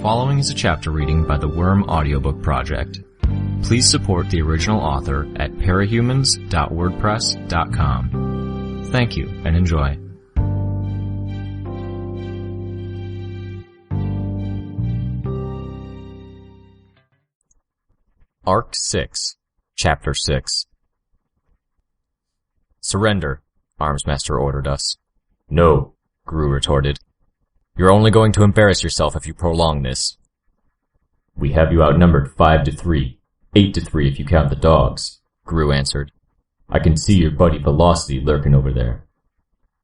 following is a chapter reading by the Worm Audiobook Project. Please support the original author at parahumans.wordpress.com. Thank you and enjoy. Arc 6, Chapter 6. Surrender, Armsmaster ordered us. No, Gru retorted. You're only going to embarrass yourself if you prolong this. We have you outnumbered 5-3, 8-3 if you count the dogs, Gru answered. I can see your buddy Velocity lurking over there.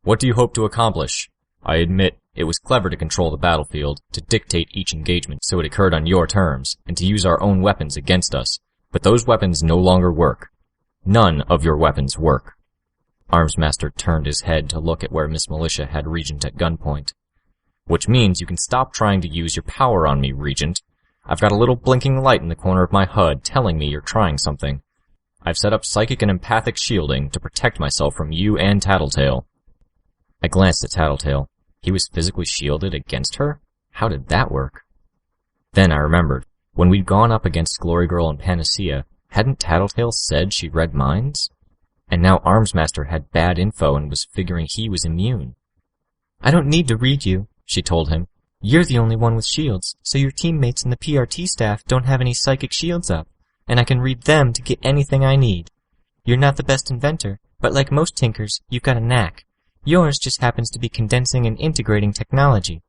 What do you hope to accomplish? I admit, it was clever to control the battlefield, to dictate each engagement so it occurred on your terms, and to use our own weapons against us. But those weapons no longer work. None of your weapons work. Armsmaster turned his head to look at where Miss Militia had Regent at gunpoint. Which means you can stop trying to use your power on me, Regent. I've got a little blinking light in the corner of my HUD telling me you're trying something. I've set up psychic and empathic shielding to protect myself from you and Tattletale. I glanced at Tattletale. He was physically shielded against her? How did that work? Then I remembered. When we'd gone up against Glory Girl and Panacea, hadn't Tattletale said she read minds? And now Armsmaster had bad info and was figuring he was immune. I don't need to read you, she told him. You're the only one with shields, so your teammates in the PRT staff don't have any psychic shields up, and I can read them to get anything I need. You're not the best inventor, but like most tinkers, you've got a knack. Yours just happens to be condensing and integrating technology.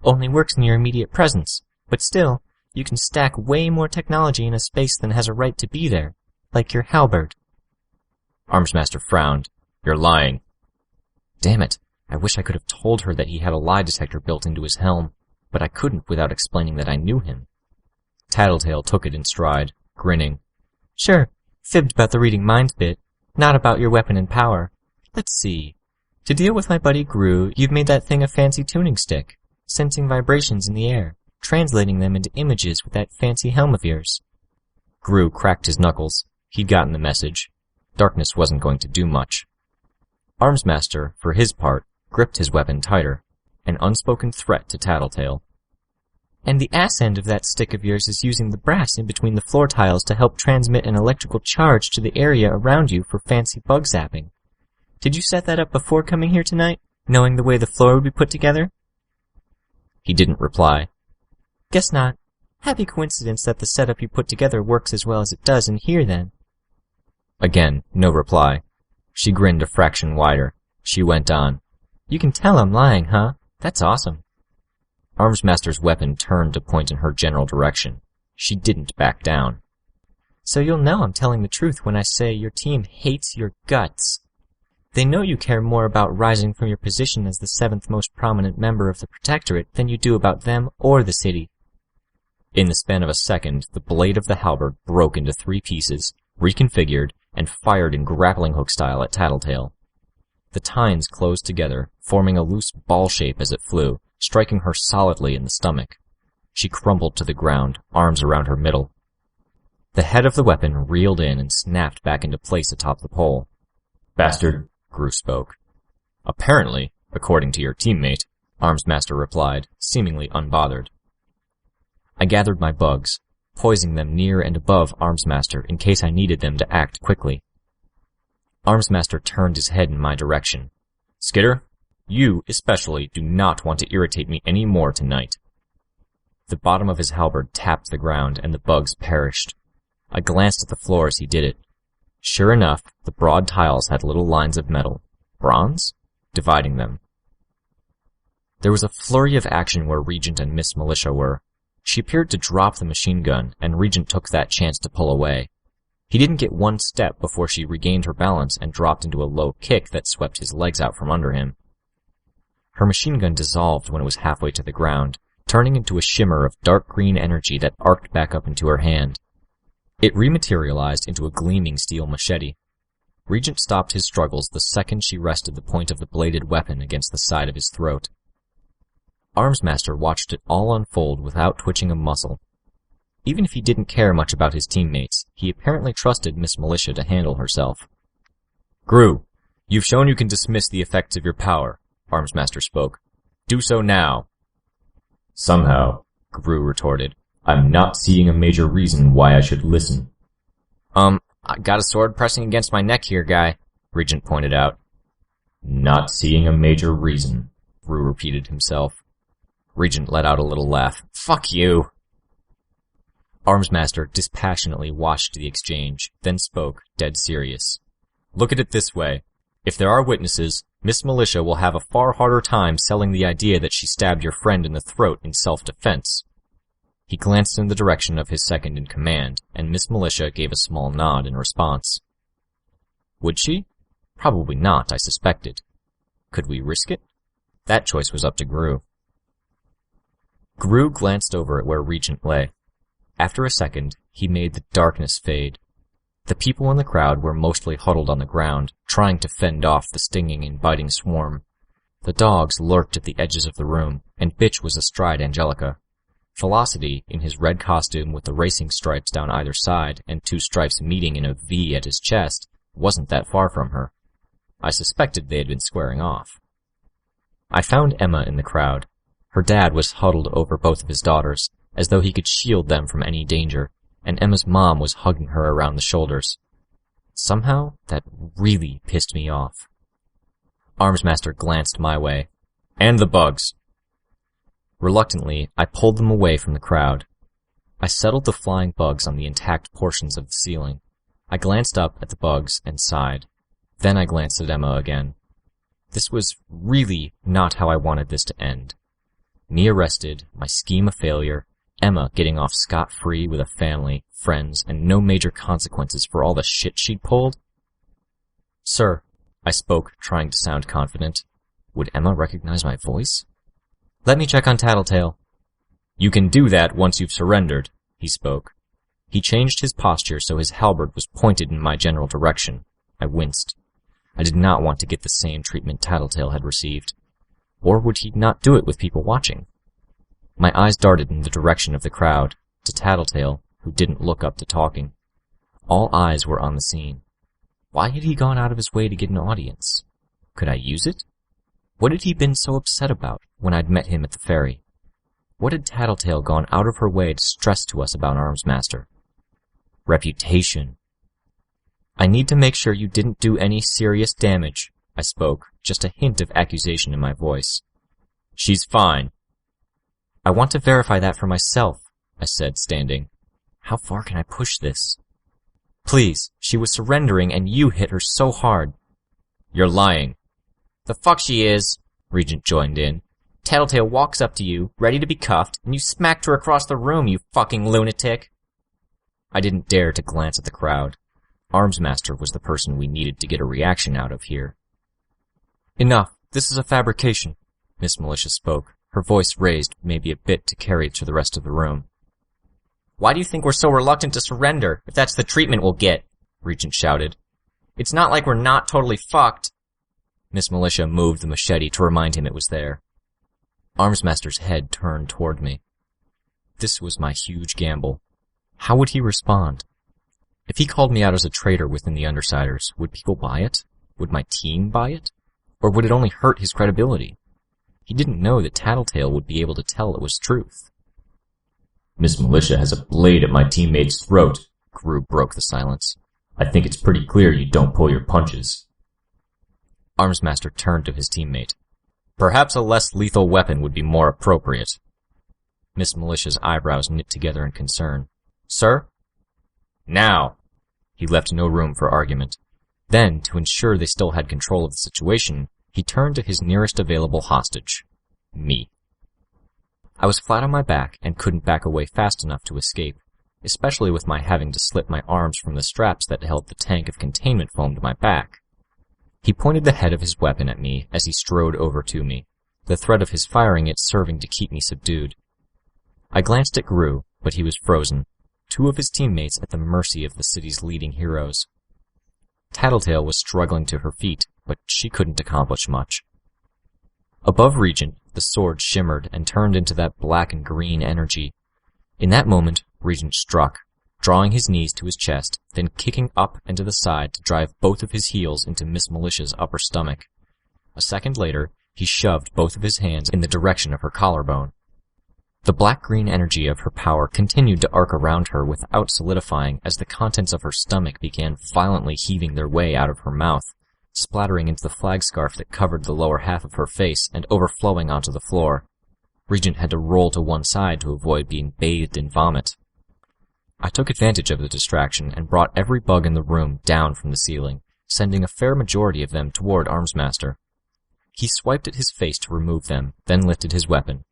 Only works in your immediate presence, but still, you can stack way more technology in a space than has a right to be there, like your halberd. Armsmaster frowned. You're lying. Damn it. I wish I could have told her that he had a lie detector built into his helm, but I couldn't without explaining that I knew him. Tattletale took it in stride, grinning. Sure, fibbed about the reading minds bit, not about your weapon and power. Let's see. To deal with my buddy Gru, you've made that thing a fancy tuning stick, sensing vibrations in the air, translating them into images with that fancy helm of yours. Gru cracked his knuckles. He'd gotten the message. Darkness wasn't going to do much. Armsmaster, for his part, gripped his weapon tighter, an unspoken threat to Tattletale. And the ass end of that stick of yours is using the brass in between the floor tiles to help transmit an electrical charge to the area around you for fancy bug zapping. Did you set that up before coming here tonight, knowing the way the floor would be put together? He didn't reply. Guess not. Happy coincidence that the setup you put together works as well as it does in here, then. Again, no reply. She grinned a fraction wider. She went on. You can tell I'm lying, huh? That's awesome. Armsmaster's weapon turned to point in her general direction. She didn't back down. So you'll know I'm telling the truth when I say your team hates your guts. They know you care more about rising from your position as the 7th most prominent member of the Protectorate than you do about them or the city. In the span of a second, the blade of the halberd broke into 3 pieces, reconfigured, and fired in grappling hook style at Tattletale. The tines closed together, forming a loose ball shape as it flew, striking her solidly in the stomach. She crumbled to the ground, arms around her middle. The head of the weapon reeled in and snapped back into place atop the pole. Bastard, Gru spoke. Apparently, according to your teammate, Armsmaster replied, seemingly unbothered. I gathered my bugs, poising them near and above Armsmaster in case I needed them to act quickly. Armsmaster turned his head in my direction. Skitter, you especially do not want to irritate me any more tonight. The bottom of his halberd tapped the ground and the bugs perished. I glanced at the floor as he did it. Sure enough, the broad tiles had little lines of metal, bronze, dividing them. There was a flurry of action where Regent and Miss Militia were. She appeared to drop the machine gun, and Regent took that chance to pull away. He didn't get one step before she regained her balance and dropped into a low kick that swept his legs out from under him. Her machine gun dissolved when it was halfway to the ground, turning into a shimmer of dark green energy that arced back up into her hand. It rematerialized into a gleaming steel machete. Regent stopped his struggles the second she rested the point of the bladed weapon against the side of his throat. Armsmaster watched it all unfold without twitching a muscle. Even if he didn't care much about his teammates, he apparently trusted Miss Militia to handle herself. Gru, you've shown you can dismiss the effects of your power, Armsmaster spoke. Do so now. Somehow, Gru retorted. I'm not seeing a major reason why I should listen. I got a sword pressing against my neck here, guy, Regent pointed out. Not seeing a major reason, Gru repeated himself. Regent let out a little laugh. Fuck you! Armsmaster dispassionately watched the exchange, then spoke, dead serious. Look at it this way. If there are witnesses, Miss Militia will have a far harder time selling the idea that she stabbed your friend in the throat in self-defense. He glanced in the direction of his second-in-command, and Miss Militia gave a small nod in response. Would she? Probably not, I suspected. Could we risk it? That choice was up to Gru. Gru glanced over at where Regent lay. After a second, he made the darkness fade. The people in the crowd were mostly huddled on the ground, trying to fend off the stinging and biting swarm. The dogs lurked at the edges of the room, and Bitch was astride Angelica. Velocity, in his red costume with the racing stripes down either side and 2 stripes meeting in a V at his chest, wasn't that far from her. I suspected they had been squaring off. I found Emma in the crowd. Her dad was huddled over both of his daughters, as though he could shield them from any danger, and Emma's mom was hugging her around the shoulders. Somehow, that really pissed me off. Armsmaster glanced my way. And the bugs. Reluctantly, I pulled them away from the crowd. I settled the flying bugs on the intact portions of the ceiling. I glanced up at the bugs and sighed. Then I glanced at Emma again. This was really not how I wanted this to end. Me arrested, my scheme a failure, Emma getting off scot-free with a family, friends, and no major consequences for all the shit she'd pulled. Sir, I spoke, trying to sound confident. Would Emma recognize my voice? Let me check on Tattletale. You can do that once you've surrendered, he spoke. He changed his posture so his halberd was pointed in my general direction. I winced. I did not want to get the same treatment Tattletale had received. Or would he not do it with people watching? My eyes darted in the direction of the crowd, to Tattletale, who didn't look up to talking. All eyes were on the scene. Why had he gone out of his way to get an audience? Could I use it? What had he been so upset about when I'd met him at the ferry? What had Tattletale gone out of her way to stress to us about Armsmaster? Reputation. I need to make sure you didn't do any serious damage, I spoke, just a hint of accusation in my voice. She's fine. I want to verify that for myself, I said, standing. How far can I push this? Please, she was surrendering and you hit her so hard. You're lying. The fuck she is, Regent joined in. Tattletale walks up to you, ready to be cuffed, and you smacked her across the room, you fucking lunatic. I didn't dare to glance at the crowd. Armsmaster was the person we needed to get a reaction out of here. Enough. This is a fabrication, Miss Militia spoke, her voice raised maybe a bit to carry it to the rest of the room. Why do you think we're so reluctant to surrender, if that's the treatment we'll get? Regent shouted. It's not like we're not totally fucked. Miss Militia moved the machete to remind him it was there. Armsmaster's head turned toward me. This was my huge gamble. How would he respond? If he called me out as a traitor within the Undersiders, would people buy it? Would my team buy it? Or would it only hurt his credibility? He didn't know that Tattletale would be able to tell it was truth. Miss Militia has a blade at my teammate's throat, Gru broke the silence. I think it's pretty clear you don't pull your punches. Armsmaster turned to his teammate. Perhaps a less lethal weapon would be more appropriate. Miss Militia's eyebrows knit together in concern. Sir? Now! He left no room for argument. Then, to ensure they still had control of the situation, he turned to his nearest available hostage. Me. I was flat on my back and couldn't back away fast enough to escape, especially with my having to slip my arms from the straps that held the tank of containment foam to my back. He pointed the head of his weapon at me as he strode over to me, the threat of his firing it serving to keep me subdued. I glanced at Gru, but he was frozen, 2 of his teammates at the mercy of the city's leading heroes. Tattletale was struggling to her feet, but she couldn't accomplish much. Above Regent, the sword shimmered and turned into that black and green energy. In that moment, Regent struck, drawing his knees to his chest, then kicking up and to the side to drive both of his heels into Miss Militia's upper stomach. A second later, he shoved both of his hands in the direction of her collarbone. The black-green energy of her power continued to arc around her without solidifying as the contents of her stomach began violently heaving their way out of her mouth, splattering into the flag scarf that covered the lower half of her face and overflowing onto the floor. Regent had to roll to one side to avoid being bathed in vomit. I took advantage of the distraction and brought every bug in the room down from the ceiling, sending a fair majority of them toward Armsmaster. He swiped at his face to remove them, then lifted his weapon.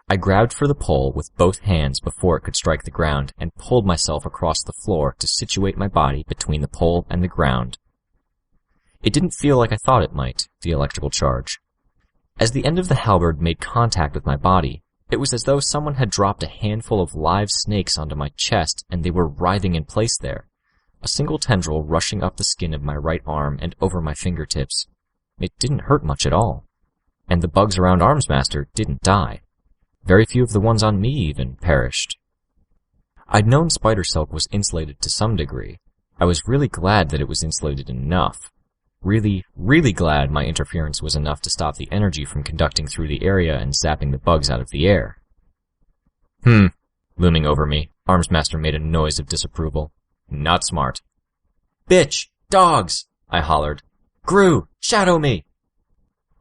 I grabbed for the pole with both hands before it could strike the ground and pulled myself across the floor to situate my body between the pole and the ground. It didn't feel like I thought it might, the electrical charge. As the end of the halberd made contact with my body, it was as though someone had dropped a handful of live snakes onto my chest and they were writhing in place there, a single tendril rushing up the skin of my right arm and over my fingertips. It didn't hurt much at all. And the bugs around Armsmaster didn't die. Very few of the ones on me even perished. I'd known spider silk was insulated to some degree. I was really glad that it was insulated enough. Really, really glad my interference was enough to stop the energy from conducting through the area and zapping the bugs out of the air. Looming over me, Armsmaster made a noise of disapproval. Not smart. Bitch! Dogs! I hollered. Gru! Shadow me!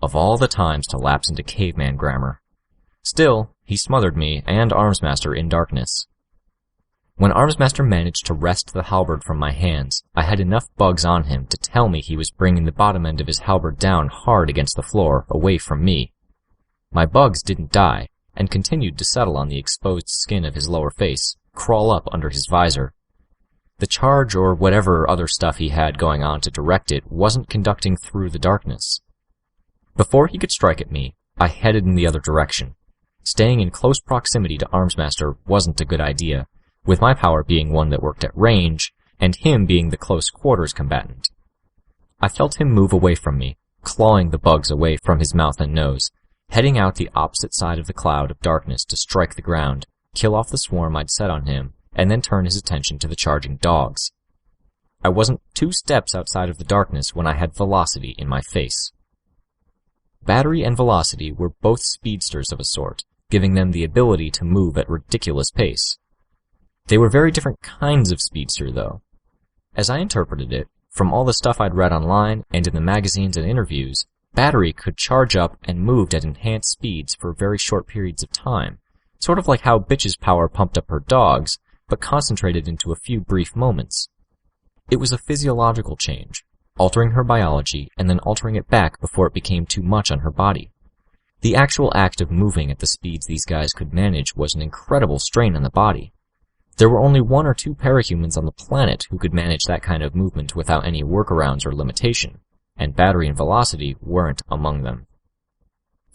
Of all the times to lapse into caveman grammar. Still, he smothered me and Armsmaster in darkness. When Armsmaster managed to wrest the halberd from my hands, I had enough bugs on him to tell me he was bringing the bottom end of his halberd down hard against the floor, away from me. My bugs didn't die, and continued to settle on the exposed skin of his lower face, crawl up under his visor. The charge or whatever other stuff he had going on to direct it wasn't conducting through the darkness. Before he could strike at me, I headed in the other direction. Staying in close proximity to Armsmaster wasn't a good idea, with my power being one that worked at range, and him being the close quarters combatant. I felt him move away from me, clawing the bugs away from his mouth and nose, heading out the opposite side of the cloud of darkness to strike the ground, kill off the swarm I'd set on him, and then turn his attention to the charging dogs. I wasn't 2 steps outside of the darkness when I had Velocity in my face. Battery and Velocity were both speedsters of a sort, giving them the ability to move at ridiculous pace. They were very different kinds of speedster, though. As I interpreted it, from all the stuff I'd read online and in the magazines and interviews, Battery could charge up and moved at enhanced speeds for very short periods of time, sort of like how Bitch's power pumped up her dogs, but concentrated into a few brief moments. It was a physiological change, altering her biology and then altering it back before it became too much on her body. The actual act of moving at the speeds these guys could manage was an incredible strain on the body. There were only 1 or 2 parahumans on the planet who could manage that kind of movement without any workarounds or limitation, and Battery and Velocity weren't among them.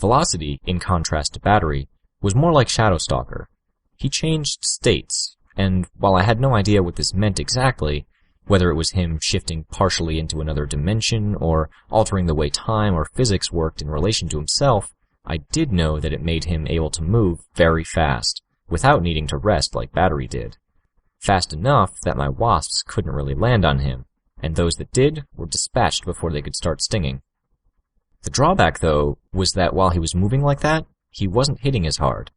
Velocity, in contrast to Battery, was more like Shadowstalker. He changed states, and while I had no idea what this meant exactly, whether it was him shifting partially into another dimension or altering the way time or physics worked in relation to himself, I did know that it made him able to move very fast, without needing to rest like Battery did. Fast enough that my wasps couldn't really land on him, and those that did were dispatched before they could start stinging. The drawback, though, was that while he was moving like that, he wasn't hitting as hard.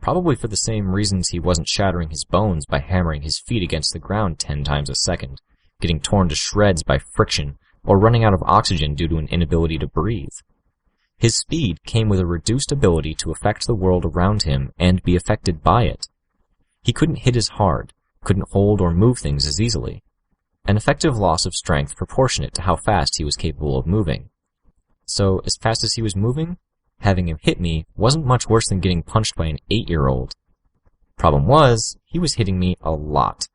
Probably for the same reasons he wasn't shattering his bones by hammering his feet against the ground 10 times a second, getting torn to shreds by friction, or running out of oxygen due to an inability to breathe. His speed came with a reduced ability to affect the world around him and be affected by it. He couldn't hit as hard, couldn't hold or move things as easily. An effective loss of strength proportionate to how fast he was capable of moving. So, as fast as he was moving, having him hit me wasn't much worse than getting punched by an 8-year-old. Problem was, he was hitting me a lot.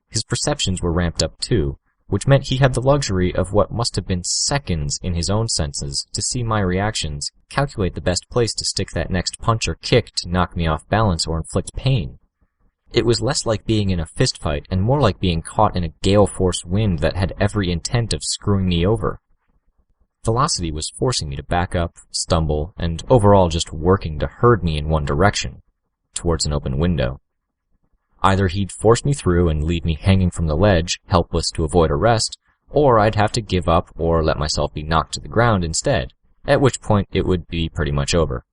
His perceptions were ramped up too, which meant he had the luxury of what must have been seconds in his own senses to see my reactions, calculate the best place to stick that next punch or kick to knock me off balance or inflict pain. It was less like being in a fistfight and more like being caught in a gale-force wind that had every intent of screwing me over. Velocity was forcing me to back up, stumble, and overall just working to herd me in one direction, towards an open window. Either he'd force me through and leave me hanging from the ledge, helpless to avoid arrest, or I'd have to give up or let myself be knocked to the ground instead, at which point it would be pretty much over.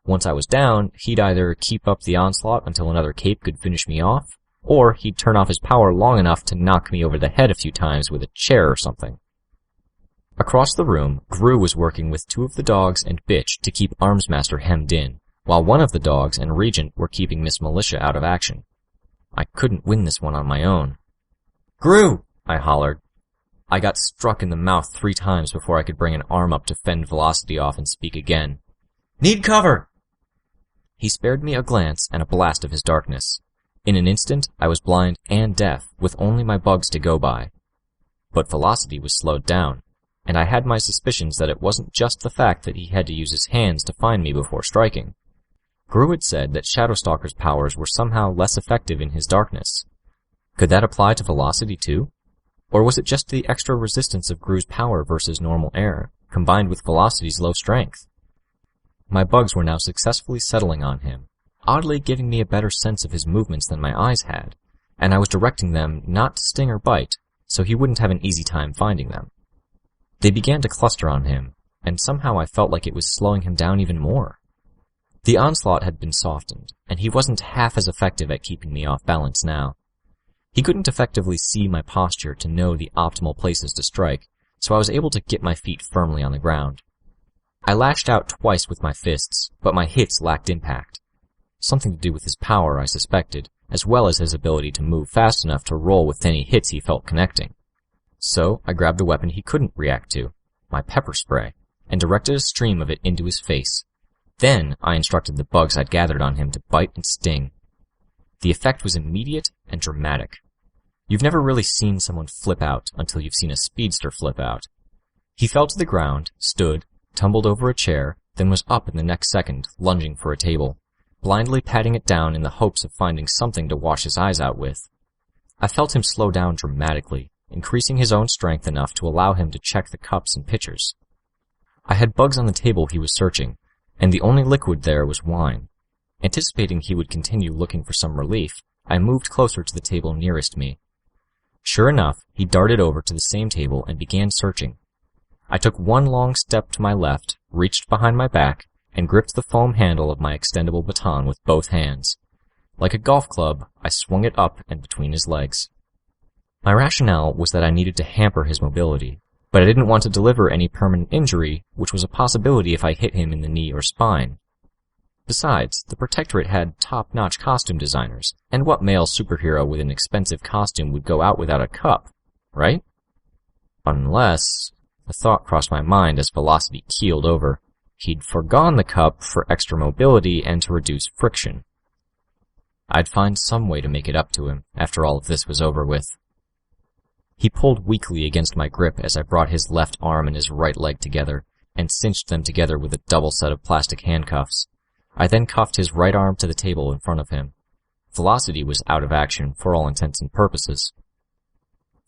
Once I was down, he'd either keep up the onslaught until another cape could finish me off, or he'd turn off his power long enough to knock me over the head a few times with a chair or something. Across the room, Gru was working with 2 of the dogs and Bitch to keep Armsmaster hemmed in, while one of the dogs and Regent were keeping Miss Militia out of action. I couldn't win this one on my own. "Gru!" I hollered. I got struck in the mouth 3 times before I could bring an arm up to fend Velocity off and speak again. "Need cover!" He spared me a glance and a blast of his darkness. In an instant, I was blind and deaf, with only my bugs to go by. But Velocity was slowed down, and I had my suspicions that it wasn't just the fact that he had to use his hands to find me before striking. Gru had said that Shadowstalker's powers were somehow less effective in his darkness. Could that apply to Velocity too? Or was it just the extra resistance of Gru's power versus normal air, combined with Velocity's low strength? My bugs were now successfully settling on him, oddly giving me a better sense of his movements than my eyes had, and I was directing them not to sting or bite, so he wouldn't have an easy time finding them. They began to cluster on him, and somehow I felt like it was slowing him down even more. The onslaught had been softened, and he wasn't half as effective at keeping me off balance now. He couldn't effectively see my posture to know the optimal places to strike, so I was able to get my feet firmly on the ground. I lashed out twice with my fists, but my hits lacked impact. Something to do with his power, I suspected, as well as his ability to move fast enough to roll with any hits he felt connecting. So I grabbed a weapon he couldn't react to, my pepper spray, and directed a stream of it into his face. Then I instructed the bugs I'd gathered on him to bite and sting. The effect was immediate and dramatic. You've never really seen someone flip out until you've seen a speedster flip out. He fell to the ground, stood, tumbled over a chair, then was up in the next second, lunging for a table, blindly patting it down in the hopes of finding something to wash his eyes out with. I felt him slow down dramatically, increasing his own strength enough to allow him to check the cups and pitchers. I had bugs on the table he was searching, and the only liquid there was wine. Anticipating he would continue looking for some relief, I moved closer to the table nearest me. Sure enough, he darted over to the same table and began searching. I took one long step to my left, reached behind my back, and gripped the foam handle of my extendable baton with both hands. Like a golf club, I swung it up and between his legs. My rationale was that I needed to hamper his mobility, but I didn't want to deliver any permanent injury, which was a possibility if I hit him in the knee or spine. Besides, the Protectorate had top-notch costume designers, and what male superhero with an expensive costume would go out without a cup, right? Unless, the thought crossed my mind as Velocity keeled over, he'd forgone the cup for extra mobility and to reduce friction. I'd find some way to make it up to him after all of this was over with. He pulled weakly against my grip as I brought his left arm and his right leg together, and cinched them together with a double set of plastic handcuffs. I then cuffed his right arm to the table in front of him. Velocity was out of action for all intents and purposes.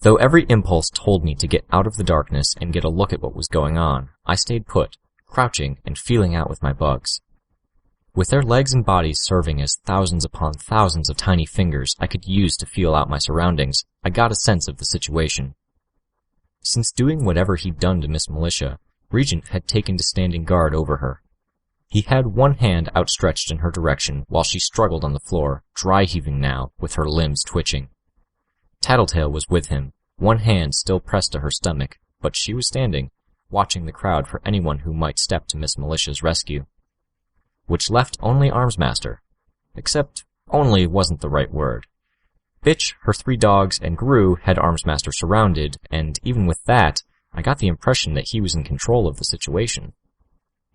Though every impulse told me to get out of the darkness and get a look at what was going on, I stayed put, crouching and feeling out with my bugs. With their legs and bodies serving as thousands upon thousands of tiny fingers I could use to feel out my surroundings, I got a sense of the situation. Since doing whatever he'd done to Miss Militia, Regent had taken to standing guard over her. He had one hand outstretched in her direction while she struggled on the floor, dry-heaving now, with her limbs twitching. Tattletale was with him, one hand still pressed to her stomach, but she was standing, watching the crowd for anyone who might step to Miss Militia's rescue. Which left only Armsmaster. Except, only wasn't the right word. Bitch, her 3 dogs, and Gru had Armsmaster surrounded, and even with that, I got the impression that he was in control of the situation.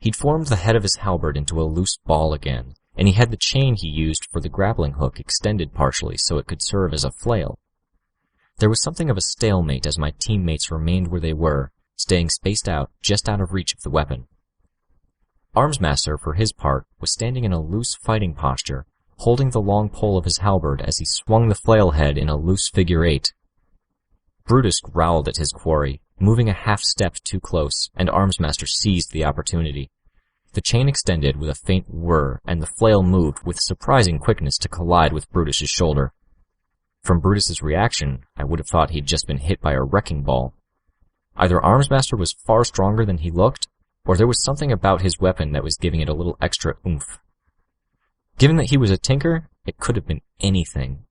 He'd formed the head of his halberd into a loose ball again, and he had the chain he used for the grappling hook extended partially so it could serve as a flail. There was something of a stalemate as my teammates remained where they were, staying spaced out, just out of reach of the weapon. Armsmaster, for his part, was standing in a loose fighting posture, holding the long pole of his halberd as he swung the flail head in a loose figure 8. Brutus growled at his quarry, moving a half step too close, and Armsmaster seized the opportunity. The chain extended with a faint whir, and the flail moved with surprising quickness to collide with Brutus's shoulder. From Brutus's reaction, I would have thought he'd just been hit by a wrecking ball. Either Armsmaster was far stronger than he looked, or there was something about his weapon that was giving it a little extra oomph. Given that he was a tinker, it could have been anything.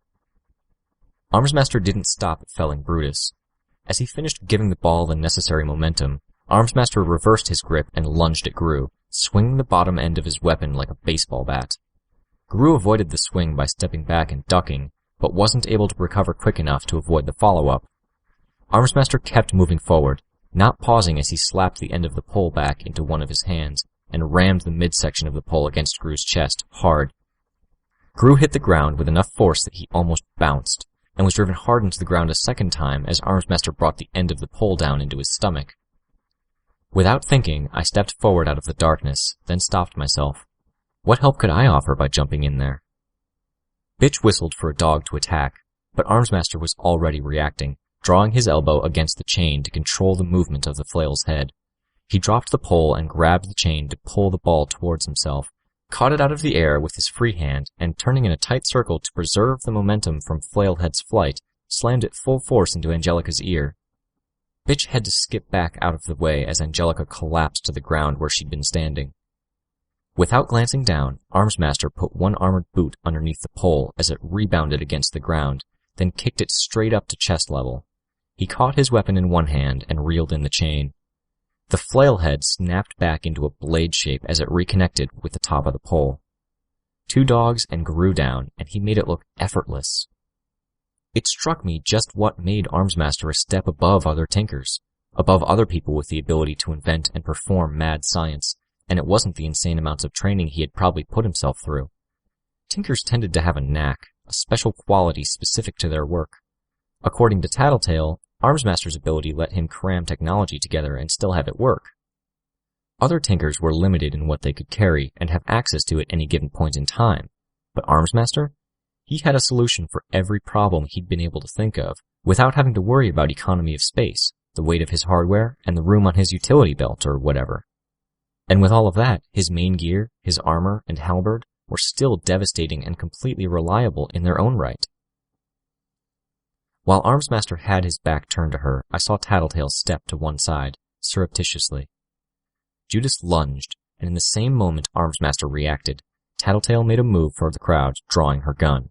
Armsmaster didn't stop at felling Brutus. As he finished giving the ball the necessary momentum, Armsmaster reversed his grip and lunged at Gru, swinging the bottom end of his weapon like a baseball bat. Gru avoided the swing by stepping back and ducking, but wasn't able to recover quick enough to avoid the follow-up. Armsmaster kept moving forward, not pausing as he slapped the end of the pole back into one of his hands and rammed the midsection of the pole against Gru's chest, hard. Gru hit the ground with enough force that he almost bounced, and was driven hard into the ground a second time as Armsmaster brought the end of the pole down into his stomach. Without thinking, I stepped forward out of the darkness, then stopped myself. What help could I offer by jumping in there? Bitch whistled for a dog to attack, but Armsmaster was already reacting, drawing his elbow against the chain to control the movement of the flail's head. He dropped the pole and grabbed the chain to pull the ball towards himself, caught it out of the air with his free hand, and turning in a tight circle to preserve the momentum from Flailhead's flight, slammed it full force into Angelica's ear. Bitch had to skip back out of the way as Angelica collapsed to the ground where she'd been standing. Without glancing down, Armsmaster put one armored boot underneath the pole as it rebounded against the ground, then kicked it straight up to chest level. He caught his weapon in one hand and reeled in the chain. The flail head snapped back into a blade shape as it reconnected with the top of the pole. 2 dogs and Gru down, and he made it look effortless. It struck me just what made Armsmaster a step above other tinkers, above other people with the ability to invent and perform mad science, and it wasn't the insane amounts of training he had probably put himself through. Tinkers tended to have a knack, a special quality specific to their work. According to Tattletale, Armsmaster's ability let him cram technology together and still have it work. Other tinkers were limited in what they could carry and have access to at any given point in time, but Armsmaster? He had a solution for every problem he'd been able to think of, without having to worry about economy of space, the weight of his hardware, and the room on his utility belt or whatever. And with all of that, his main gear, his armor, and halberd were still devastating and completely reliable in their own right. While Armsmaster had his back turned to her, I saw Tattletale step to one side, surreptitiously. Judas lunged, and in the same moment Armsmaster reacted, Tattletale made a move for the crowd, drawing her gun.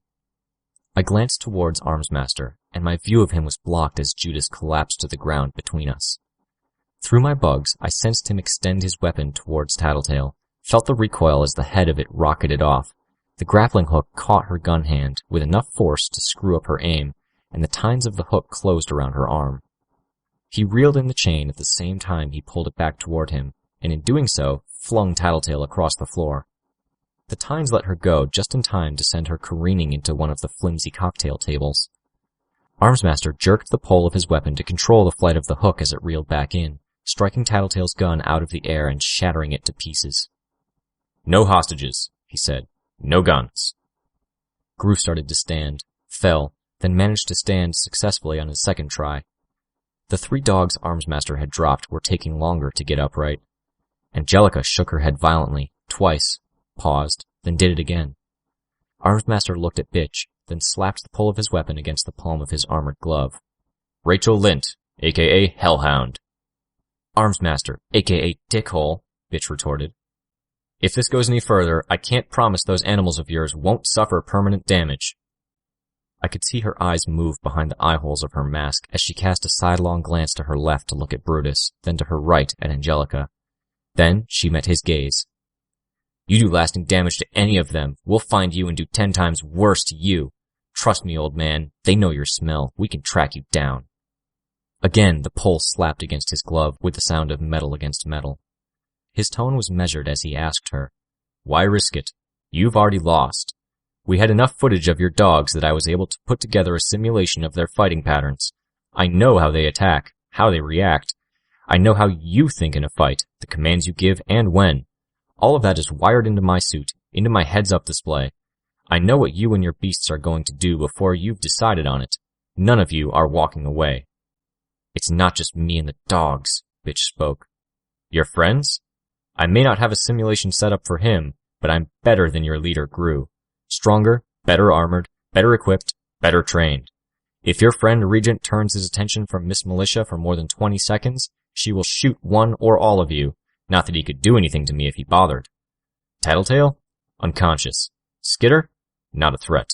I glanced towards Armsmaster, and my view of him was blocked as Judas collapsed to the ground between us. Through my bugs, I sensed him extend his weapon towards Tattletale, felt the recoil as the head of it rocketed off. The grappling hook caught her gun hand with enough force to screw up her aim, and the tines of the hook closed around her arm. He reeled in the chain at the same time he pulled it back toward him, and in doing so, flung Tattletale across the floor. The tines let her go just in time to send her careening into one of the flimsy cocktail tables. Armsmaster jerked the pole of his weapon to control the flight of the hook as it reeled back in, striking Tattletale's gun out of the air and shattering it to pieces. "No hostages," he said. "No guns." Gru started to stand, fell, then managed to stand successfully on his second try. The 3 dogs Armsmaster had dropped were taking longer to get upright. Angelica shook her head violently, twice, paused, then did it again. Armsmaster looked at Bitch, then slapped the pull of his weapon against the palm of his armored glove. "Rachel Lint, a.k.a. Hellhound." "Armsmaster, a.k.a. Dickhole," Bitch retorted. "If this goes any further, I can't promise those animals of yours won't suffer permanent damage." I could see her eyes move behind the eye holes of her mask as she cast a sidelong glance to her left to look at Brutus, then to her right at Angelica. Then she met his gaze. "You do lasting damage to any of them, we'll find you and do 10 times worse to you. Trust me, old man, they know your smell. We can track you down." Again, the pole slapped against his glove with the sound of metal against metal. His tone was measured as he asked her, "Why risk it? You've already lost. We had enough footage of your dogs that I was able to put together a simulation of their fighting patterns. I know how they attack, how they react. I know how you think in a fight, the commands you give and when. All of that is wired into my suit, into my heads-up display. I know what you and your beasts are going to do before you've decided on it. None of you are walking away." "It's not just me and the dogs," Bitch spoke. "Your friends? I may not have a simulation set up for him, but I'm better than your leader Gru. Stronger, better armored, better equipped, better trained. If your friend Regent turns his attention from Miss Militia for more than 20 seconds, she will shoot one or all of you, Not that he could do anything to me if he bothered. Tattletale? Unconscious. Skitter? Not a threat.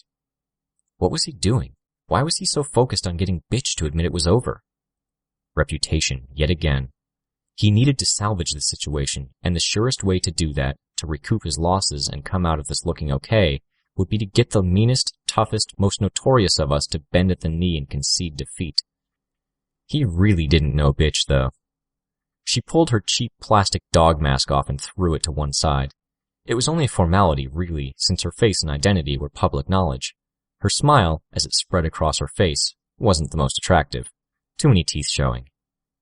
What was he doing? Why was he so focused on getting Bitch to admit it was over? Reputation, yet again. He needed to salvage the situation, and the surest way to do that, to recoup his losses and come out of this looking okay, would be to get the meanest, toughest, most notorious of us to bend at the knee and concede defeat. He really didn't know Bitch, though. She pulled her cheap plastic dog mask off and threw it to one side. It was only a formality, really, since her face and identity were public knowledge. Her smile, as it spread across her face, wasn't the most attractive. Too many teeth showing.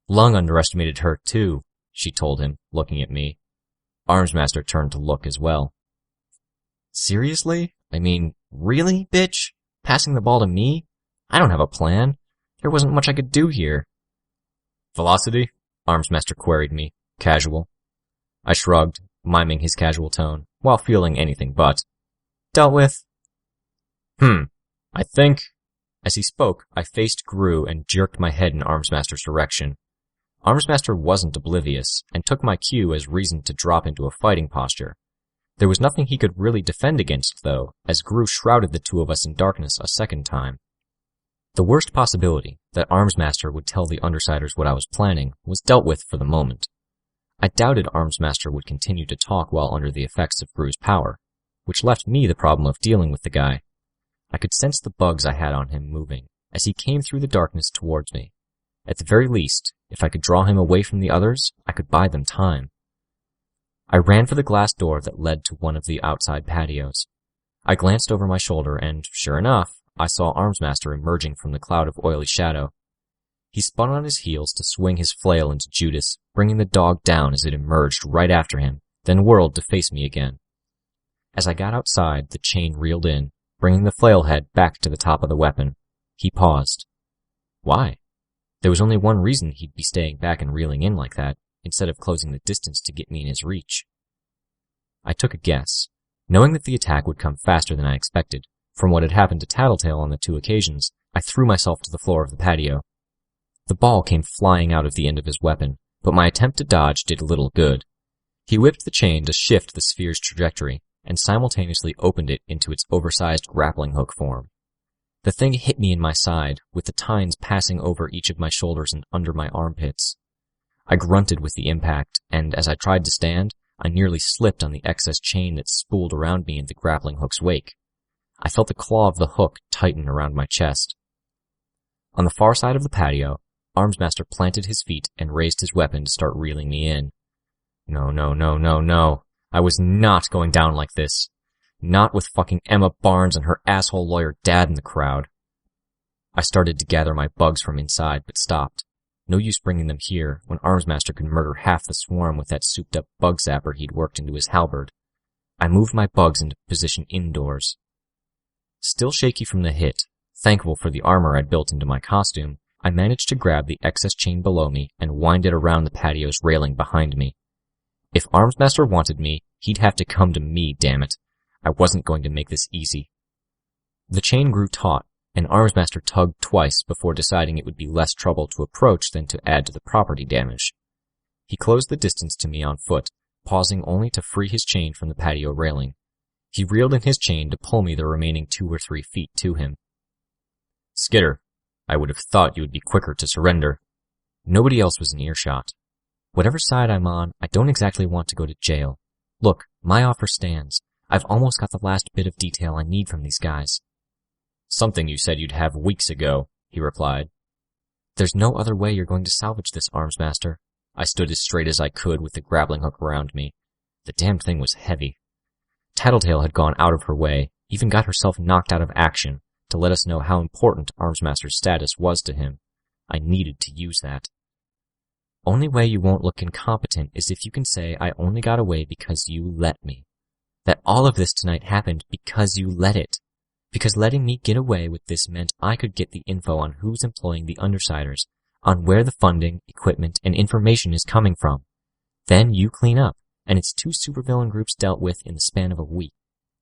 Lung underestimated her, too, she told him, looking at me. Armsmaster turned to look as well. Seriously? I mean, really, Bitch? Passing the ball to me? I don't have a plan. There wasn't much I could do here. Velocity? Armsmaster queried me, casual. I shrugged, miming his casual tone, while feeling anything but. Dealt with? I think... As he spoke, I faced Gru and jerked my head in Armsmaster's direction. Armsmaster wasn't oblivious, and took my cue as reason to drop into a fighting posture. There was nothing he could really defend against, though, as Gru shrouded the two of us in darkness a second time. The worst possibility, that Armsmaster would tell the Undersiders what I was planning, was dealt with for the moment. I doubted Armsmaster would continue to talk while under the effects of Gru's power, which left me the problem of dealing with the guy. I could sense the bugs I had on him moving, as he came through the darkness towards me. At the very least, if I could draw him away from the others, I could buy them time. I ran for the glass door that led to one of the outside patios. I glanced over my shoulder and, sure enough, I saw Armsmaster emerging from the cloud of oily shadow. He spun on his heels to swing his flail into Judas, bringing the dog down as it emerged right after him, then whirled to face me again. As I got outside, the chain reeled in, bringing the flail head back to the top of the weapon. He paused. Why? There was only one reason he'd be staying back and reeling in like that, instead of closing the distance to get me in his reach. I took a guess, knowing that the attack would come faster than I expected. From what had happened to Tattletale on the 2 occasions, I threw myself to the floor of the patio. The ball came flying out of the end of his weapon, but my attempt to dodge did little good. He whipped the chain to shift the sphere's trajectory, and simultaneously opened it into its oversized grappling hook form. The thing hit me in my side, with the tines passing over each of my shoulders and under my armpits. I grunted with the impact, and as I tried to stand, I nearly slipped on the excess chain that spooled around me in the grappling hook's wake. I felt the claw of the hook tighten around my chest. On the far side of the patio, Armsmaster planted his feet and raised his weapon to start reeling me in. No. I was not going down like this. Not with fucking Emma Barnes and her asshole lawyer dad in the crowd. I started to gather my bugs from inside, but stopped. No use bringing them here, when Armsmaster could murder half the swarm with that souped-up bug zapper he'd worked into his halberd. I moved my bugs into position indoors. Still shaky from the hit, thankful for the armor I'd built into my costume, I managed to grab the excess chain below me and wind it around the patio's railing behind me. If Armsmaster wanted me, he'd have to come to me, damn it. I wasn't going to make this easy. The chain grew taut, and Armsmaster tugged twice before deciding it would be less trouble to approach than to add to the property damage. He closed the distance to me on foot, pausing only to free his chain from the patio railing. He reeled in his chain to pull me the remaining 2 or 3 feet to him. Skitter, I would have thought you would be quicker to surrender. Nobody else was in earshot. Whatever side I'm on, I don't exactly want to go to jail. Look, my offer stands. I've almost got the last bit of detail I need from these guys. Something you said you'd have weeks ago, he replied. There's no other way you're going to salvage this, Armsmaster. I stood as straight as I could with the grappling hook around me. The damned thing was heavy. Tattletale had gone out of her way, even got herself knocked out of action, to let us know how important Armsmaster's status was to him. I needed to use that. Only way you won't look incompetent is if you can say I only got away because you let me. That all of this tonight happened because you let it. Because letting me get away with this meant I could get the info on who's employing the Undersiders, on where the funding, equipment, and information is coming from. Then you clean up, and it's 2 supervillain groups dealt with in the span of a week.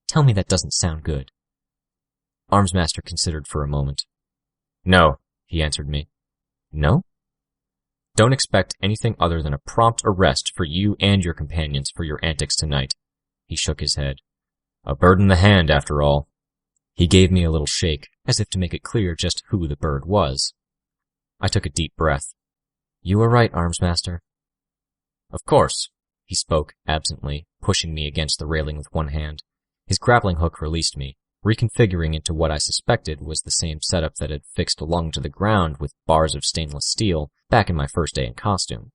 Tell me that doesn't sound good. Armsmaster considered for a moment. No, he answered me. No? Don't expect anything other than a prompt arrest for you and your companions for your antics tonight." He shook his head. "A bird in the hand, after all." He gave me a little shake, as if to make it clear just who the bird was. I took a deep breath. "You were right, Armsmaster." "Of course," he spoke absently, pushing me against the railing with one hand. His grappling hook released me, reconfiguring into what I suspected was the same setup that had fixed Lung to the ground with bars of stainless steel back in my first day in costume.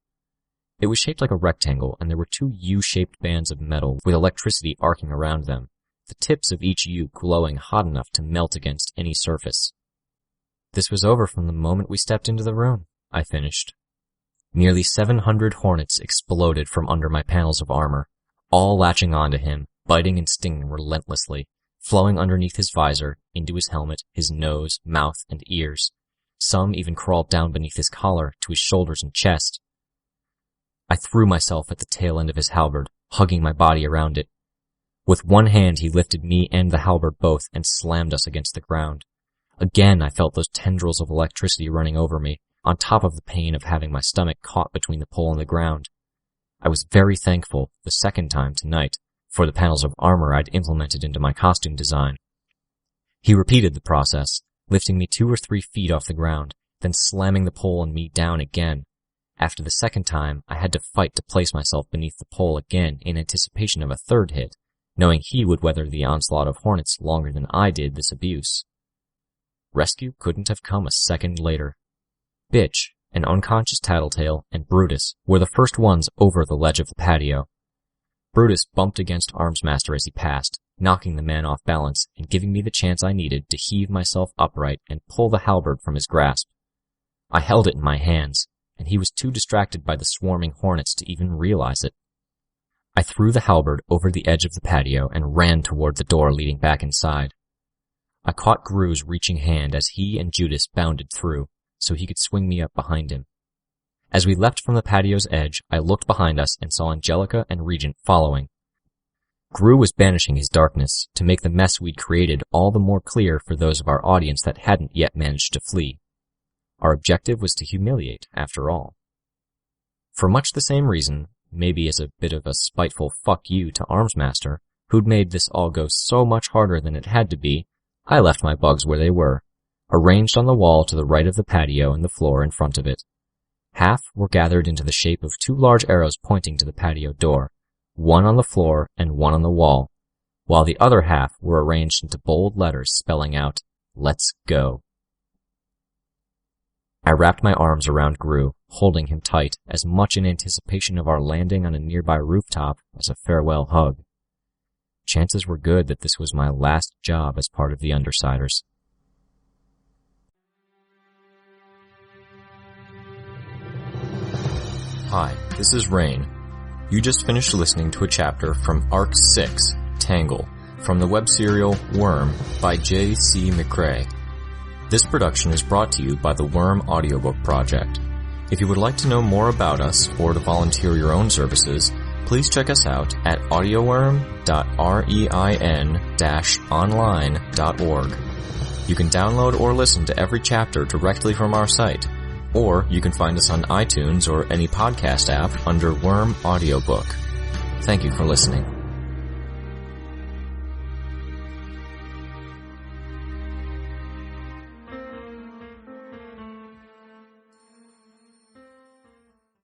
It was shaped like a rectangle, and there were 2 U-shaped bands of metal with electricity arcing around them, the tips of each U glowing hot enough to melt against any surface. "This was over from the moment we stepped into the room," I finished. Nearly 700 hornets exploded from under my panels of armor, all latching onto him, biting and stinging relentlessly, flowing underneath his visor, into his helmet, his nose, mouth, and ears. Some even crawled down beneath his collar, to his shoulders and chest. I threw myself at the tail end of his halberd, hugging my body around it. With one hand he lifted me and the halberd both and slammed us against the ground. Again I felt those tendrils of electricity running over me, on top of the pain of having my stomach caught between the pole and the ground. I was very thankful, the second time tonight, for the panels of armor I'd implemented into my costume design. He repeated the process, lifting me 2 or 3 feet off the ground, then slamming the pole and me down again. After the second time, I had to fight to place myself beneath the pole again in anticipation of a third hit, knowing he would weather the onslaught of hornets longer than I did this abuse. Rescue couldn't have come a second later. Bitch, an unconscious Tattletale, and Brutus were the first ones over the ledge of the patio. Brutus bumped against Armsmaster as he passed, knocking the man off balance and giving me the chance I needed to heave myself upright and pull the halberd from his grasp. I held it in my hands, and he was too distracted by the swarming hornets to even realize it. I threw the halberd over the edge of the patio and ran toward the door leading back inside. I caught Gru's reaching hand as he and Judas bounded through, so he could swing me up behind him. As we leapt from the patio's edge, I looked behind us and saw Angelica and Regent following. Gru was banishing his darkness to make the mess we'd created all the more clear for those of our audience that hadn't yet managed to flee. Our objective was to humiliate, after all. For much the same reason, maybe as a bit of a spiteful fuck you to Armsmaster, who'd made this all go so much harder than it had to be, I left my bugs where they were, arranged on the wall to the right of the patio and the floor in front of it. Half were gathered into the shape of 2 large arrows pointing to the patio door, one on the floor and one on the wall, while the other half were arranged into bold letters spelling out, "Let's go." I wrapped my arms around Gru, holding him tight, as much in anticipation of our landing on a nearby rooftop as a farewell hug. Chances were good that this was my last job as part of the Undersiders. Hi, this is Rein. You just finished listening to a chapter from Arc 6, Tangle, from the web serial Worm by J.C. McCrae. This production is brought to you by the Worm Audiobook Project. If you would like to know more about us or to volunteer your own services, please check us out at audioworm.rein-online.org. You can download or listen to every chapter directly from our site, or you can find us on iTunes or any podcast app under Worm Audiobook. Thank you for listening.